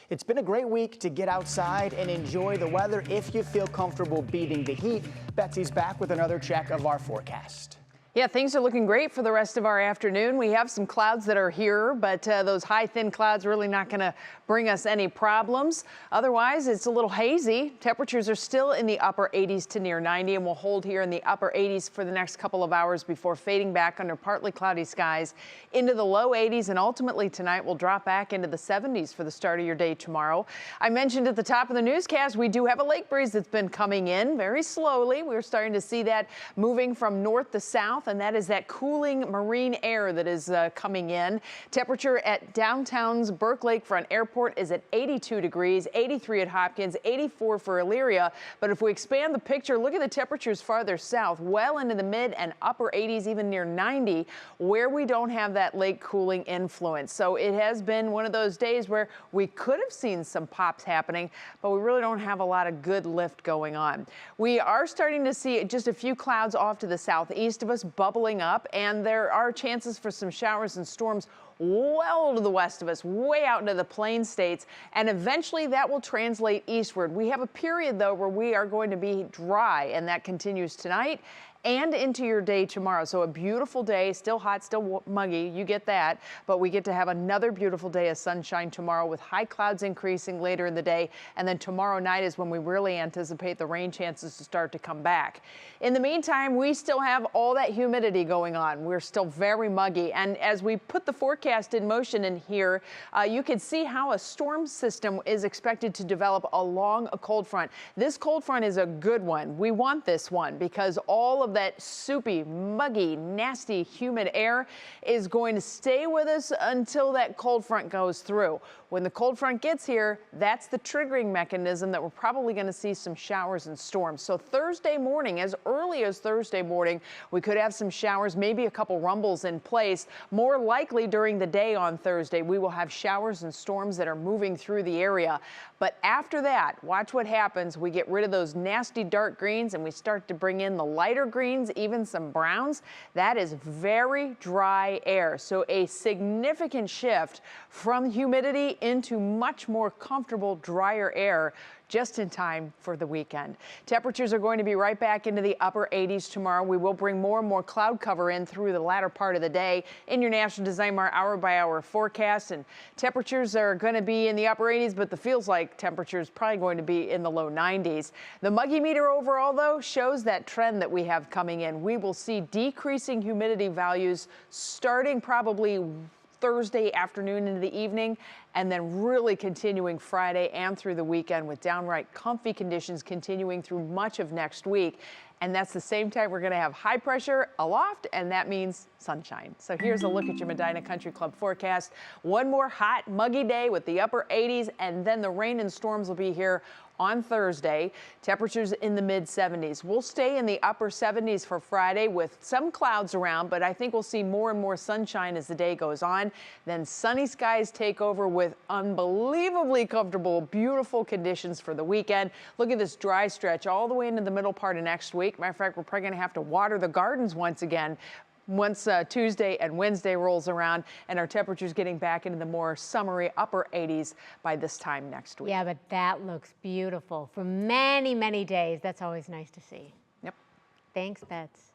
It's been a great week to get outside and enjoy the weather if you feel comfortable beating the heat. Betsy's back with another check of our forecast. Yeah, things are looking great for the rest of our afternoon. We have some clouds that are here, but those high, thin clouds really not going to bring us any problems. Otherwise, it's a little hazy. Temperatures are still in the upper 80s to near 90 and will hold here in the upper 80s for the next couple of hours before fading back under partly cloudy skies into the low 80s. And ultimately tonight we'll drop back into the 70s for the start of your day tomorrow. I mentioned at the top of the newscast, we do have a lake breeze that's been coming in very slowly. We're starting to see that moving from north to south, and that is that cooling marine air that is coming in. Temperature at downtown's Burke Lakefront Airport is at 82 degrees, 83 at Hopkins, 84 for Elyria. But if we expand the picture, look at the temperatures farther south, well into the mid and upper 80s, even near 90, where we don't have that lake cooling influence. So it has been one of those days where we could have seen some pops happening, but we really don't have a lot of good lift going on. We are starting to see just a few clouds off to the southeast of us bubbling up, and there are chances for some showers and storms well to the west of us, way out into the plain states, and eventually that will translate eastward. We have a period, though, where we are going to be dry, and that continues tonight and into your day tomorrow. So a beautiful day, still hot, still muggy, you get that, but we get to have another beautiful day of sunshine tomorrow with high clouds increasing later in the day, and then tomorrow night is when we really anticipate the rain chances to start to come back. In the meantime, we still have all that humidity going on. We're still very muggy, and as we put the forecast in motion in here, you can see how a storm system is expected to develop along a cold front. This cold front is a good one. We want this one because all of that soupy, muggy, nasty, humid air is going to stay with us until that cold front goes through. When the cold front gets here, that's the triggering mechanism that we're probably going to see some showers and storms. So Thursday morning, as early as Thursday morning, we could have some showers, maybe a couple rumbles in place. More likely during the day on Thursday, we will have showers and storms that are moving through the area. But after that, watch what happens. We get rid of those nasty dark greens and we start to bring in the lighter greens, even some browns. That is very dry air. So a significant shift from humidity into much more comfortable, drier air just in time for the weekend. Temperatures are going to be right back into the upper 80s tomorrow. We will bring more and more cloud cover in through the latter part of the day in your National Design Mart hour-by-hour forecast. And temperatures are going to be in the upper 80s, but the feels like temperature is probably going to be in the low 90s. The muggy meter overall, though, shows that trend that we have coming in. We will see decreasing humidity values starting probably Thursday afternoon into the evening, and then really continuing Friday and through the weekend with downright comfy conditions continuing through much of next week. And that's the same time we're going to have high pressure aloft, and that means sunshine. So here's a look at your Medina Country Club forecast. One more hot, muggy day with the upper 80s, and then the rain and storms will be here on Thursday. Temperatures in the mid 70s. We'll stay in the upper 70s for Friday with some clouds around, but I think we'll see more and more sunshine as the day goes on. Then sunny skies take over with unbelievably comfortable, beautiful conditions for the weekend. Look at this dry stretch all the way into the middle part of next week. Matter of fact, we're probably going to have to water the gardens once again once Tuesday and Wednesday rolls around, and our temperatures getting back into the more summery upper 80s by this time next week. Yeah, but that looks beautiful for many, many days. That's always nice to see. Yep. Thanks, Bets.